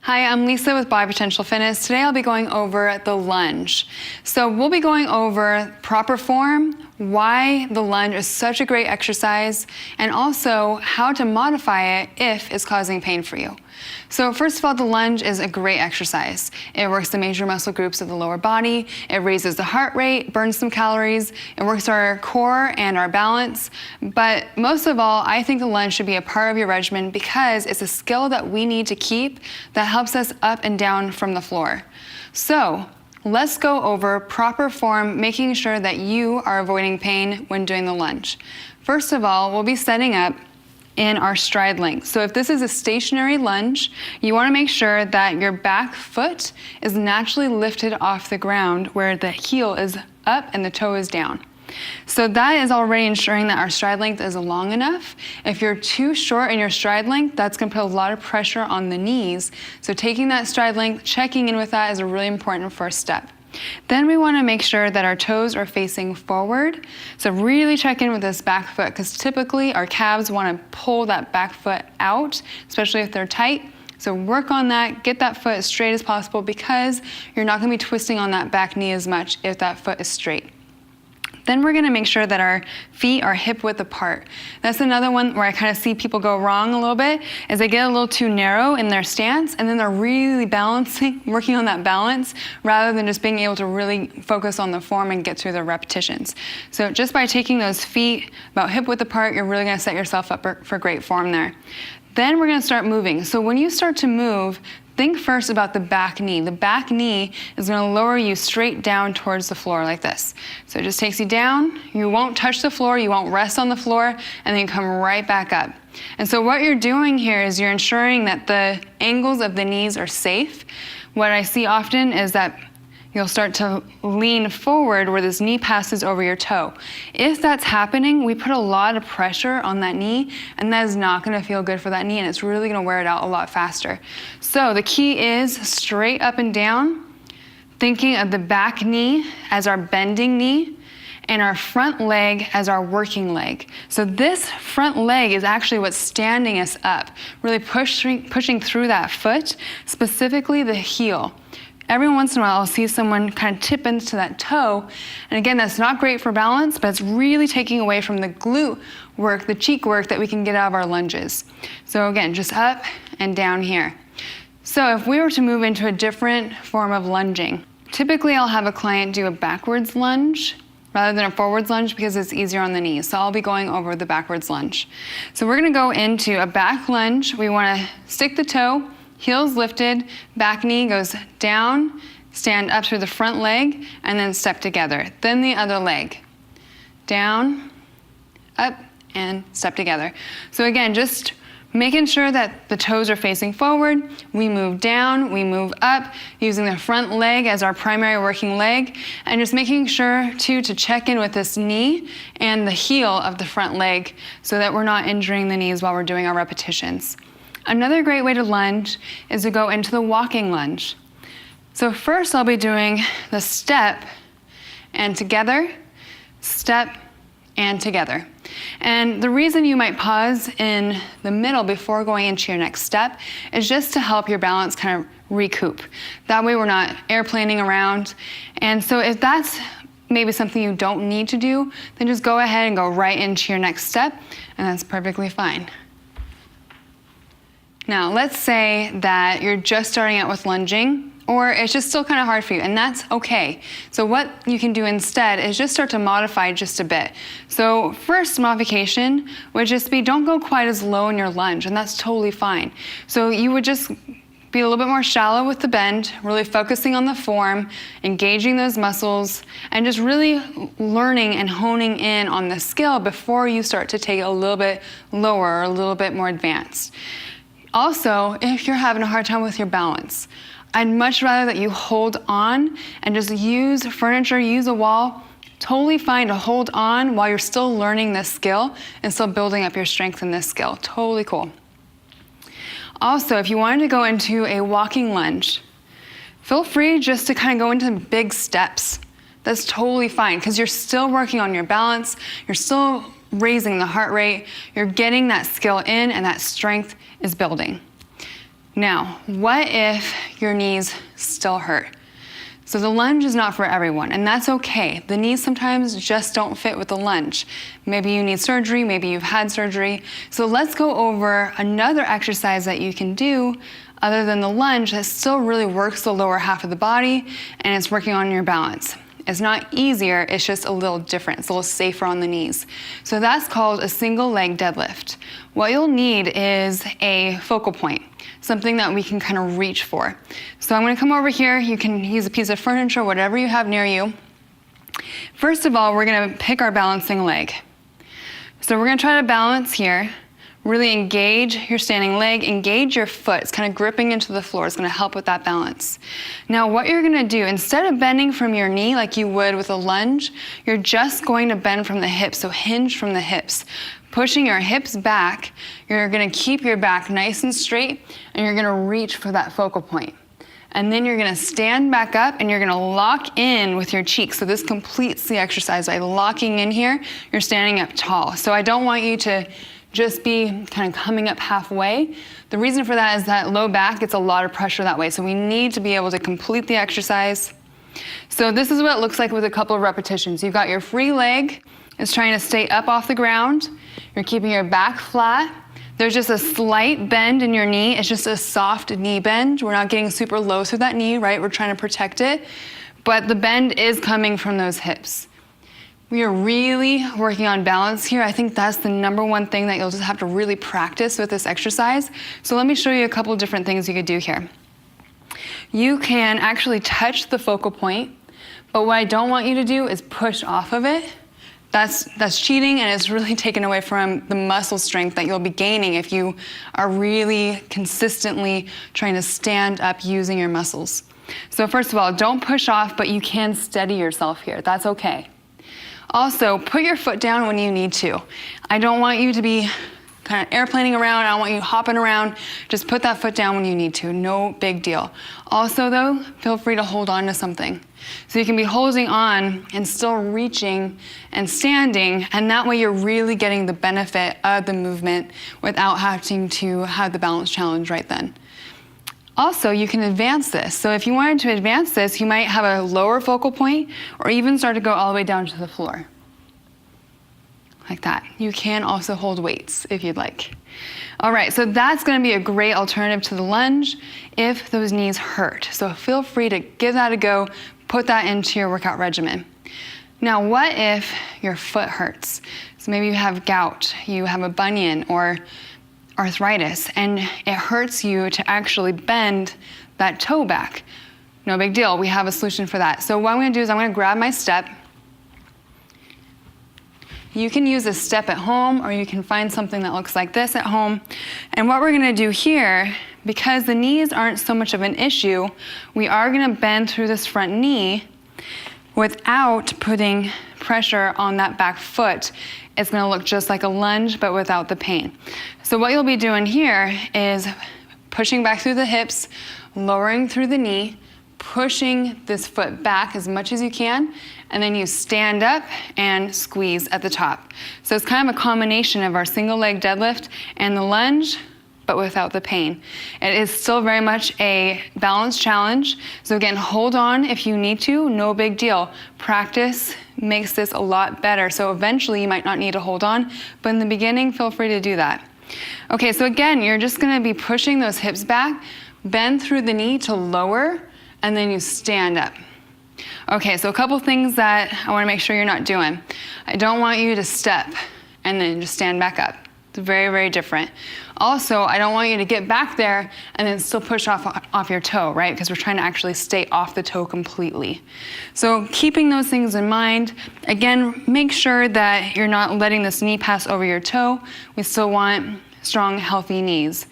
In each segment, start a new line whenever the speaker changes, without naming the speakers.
Hi, I'm Lisa with Body Potential Fitness. Today I'll be going over the lunge. So we'll be going over proper form, why the lunge is such a great exercise, and also how to modify it if it's causing pain for you. So first of all, the lunge is a great exercise. It works the major muscle groups of the lower body, it raises the heart rate, burns some calories, it works our core and our balance. But most of all, I think the lunge should be a part of your regimen because it's a skill that we need to keep that helps us up and down from the floor. So let's go over proper form, making sure that you are avoiding pain when doing the lunge. First of all, we'll be setting up in our stride length. So if this is a stationary lunge, you want to make sure that your back foot is naturally lifted off the ground where the heel is up and the toe is down. So that is already ensuring that our stride length is long enough. If you're too short in your stride length, that's going to put a lot of pressure on the knees. So taking that stride length, checking in with that is a really important first step. Then we want to make sure that our toes are facing forward. So really check in with this back foot because typically our calves want to pull that back foot out, especially if they're tight. So work on that, get that foot as straight as possible because you're not going to be twisting on that back knee as much if that foot is straight. Then we're gonna make sure that our feet are hip width apart. That's another one where I kind of see people go wrong a little bit, is they get a little too narrow in their stance and then they're really balancing, working on that balance, rather than just being able to really focus on the form and get through the repetitions. So just by taking those feet about hip width apart, you're really gonna set yourself up for great form there. Then we're gonna start moving. So when you start to move, think first about the back knee. The back knee is going to lower you straight down towards the floor like this. So it just takes you down, you won't touch the floor, you won't rest on the floor, and then you come right back up. And so what you're doing here is you're ensuring that the angles of the knees are safe. What I see often is that you'll start to lean forward where this knee passes over your toe. If that's happening, we put a lot of pressure on that knee, and that is not gonna feel good for that knee, and it's really gonna wear it out a lot faster. So the key is straight up and down, thinking of the back knee as our bending knee, and our front leg as our working leg. So this front leg is actually what's standing us up, really pushing through that foot, specifically the heel. Every once in a while, I'll see someone kind of tip into that toe. And again, that's not great for balance, but it's really taking away from the glute work, the cheek work that we can get out of our lunges. So again, just up and down here. So if we were to move into a different form of lunging, typically I'll have a client do a backwards lunge rather than a forwards lunge because it's easier on the knees. So I'll be going over the backwards lunge. So we're gonna go into a back lunge. We wanna stick the toe, heels lifted, back knee goes down, stand up through the front leg, and then step together. Then the other leg. Down, up, and step together. So again, just making sure that the toes are facing forward. We move down, we move up, using the front leg as our primary working leg, and just making sure to check in with this knee and the heel of the front leg so that we're not injuring the knees while we're doing our repetitions. Another great way to lunge is to go into the walking lunge. So first I'll be doing the step and together, step and together. And the reason you might pause in the middle before going into your next step is just to help your balance kind of recoup. That way we're not airplaning around. And so if that's maybe something you don't need to do, then just go ahead and go right into your next step, and that's perfectly fine. Now, let's say that you're just starting out with lunging, or it's just still kind of hard for you, and that's okay. So what you can do instead is just start to modify just a bit. So first modification would just be don't go quite as low in your lunge, and that's totally fine. So you would just be a little bit more shallow with the bend, really focusing on the form, engaging those muscles, and just really learning and honing in on the skill before you start to take it a little bit lower or a little bit more advanced. Also, if you're having a hard time with your balance, I'd much rather that you hold on and just use furniture, use a wall. Totally fine to hold on while you're still learning this skill and still building up your strength in this skill. Totally cool. Also, if you wanted to go into a walking lunge, feel free just to kind of go into big steps. That's totally fine because you're still working on your balance, you're still raising the heart rate, you're getting that skill in, and that strength is building. Now, what if your knees still hurt? So the lunge is not for everyone, and that's okay. The knees sometimes just don't fit with the lunge. Maybe you need surgery, maybe you've had surgery. So let's go over another exercise that you can do other than the lunge that still really works the lower half of the body, and it's working on your balance. It's not easier, it's just a little different. It's a little safer on the knees. So that's called a single leg deadlift. What you'll need is a focal point, something that we can kind of reach for. So I'm gonna come over here. You can use a piece of furniture, whatever you have near you. First of all, we're gonna pick our balancing leg. So we're gonna try to balance here. Really engage your standing leg, engage your foot. It's kind of gripping into the floor. It's gonna help with that balance. Now what you're gonna do, instead of bending from your knee like you would with a lunge, you're just going to bend from the hips, so hinge from the hips. Pushing your hips back, you're gonna keep your back nice and straight, and you're gonna reach for that focal point. And then you're gonna stand back up and you're gonna lock in with your cheeks. So this completes the exercise. By locking in here, you're standing up tall. So I don't want you to just be kind of coming up halfway. The reason for that is that low back gets a lot of pressure that way. So we need to be able to complete the exercise. So this is what it looks like with a couple of repetitions. You've got your free leg. It's trying to stay up off the ground. You're keeping your back flat. There's just a slight bend in your knee. It's just a soft knee bend. We're not getting super low through that knee, right? We're trying to protect it. But the bend is coming from those hips. We are really working on balance here. I think that's the number one thing that you'll just have to really practice with this exercise. So let me show you a couple of different things you could do here. You can actually touch the focal point, but what I don't want you to do is push off of it. That's cheating, and it's really taken away from the muscle strength that you'll be gaining if you are really consistently trying to stand up using your muscles. So first of all, don't push off, but you can steady yourself here. That's okay. Also, put your foot down when you need to. I don't want you to be kind of airplaning around. I don't want you hopping around. Just put that foot down when you need to. No big deal. Also though, feel free to hold on to something. So you can be holding on and still reaching and standing, and that way you're really getting the benefit of the movement without having to have the balance challenge right then. Also, you can advance this. So if you wanted to advance this, you might have a lower focal point or even start to go all the way down to the floor. Like that. You can also hold weights if you'd like. All right, so that's gonna be a great alternative to the lunge if those knees hurt. So feel free to give that a go, put that into your workout regimen. Now, what if your foot hurts? So maybe you have gout, you have a bunion, or arthritis, and it hurts you to actually bend that toe back. No big deal, we have a solution for that. So what I'm gonna do is I'm gonna grab my step. You can use a step at home, or you can find something that looks like this at home. And what we're gonna do here, because the knees aren't so much of an issue, we are gonna bend through this front knee without putting pressure on that back foot. It's gonna look just like a lunge, but without the pain. So what you'll be doing here is pushing back through the hips, lowering through the knee, pushing this foot back as much as you can, and then you stand up and squeeze at the top. So it's kind of a combination of our single leg deadlift and the lunge, but without the pain. It is still very much a balance challenge. So again, hold on if you need to, no big deal. Practice makes this a lot better. So eventually you might not need to hold on, but in the beginning, feel free to do that. Okay, so again, you're just gonna be pushing those hips back, bend through the knee to lower, and then you stand up. Okay, so a couple things that I wanna make sure you're not doing. I don't want you to step and then just stand back up. It's very, very different. Also, I don't want you to get back there and then still push off your toe, right? Because we're trying to actually stay off the toe completely. So keeping those things in mind, again, make sure that you're not letting this knee pass over your toe. We still want strong, healthy knees.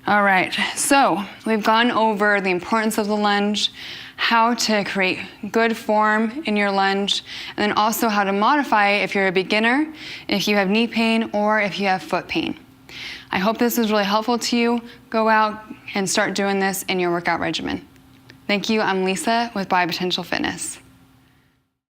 All right, so we've gone over the importance of the lunge, how to create good form in your lunge, and then also how to modify if you're a beginner, if you have knee pain, or if you have foot pain. I hope this was really helpful to you. Go out and start doing this in your workout regimen. Thank you. I'm Lisa with Biopotential Fitness.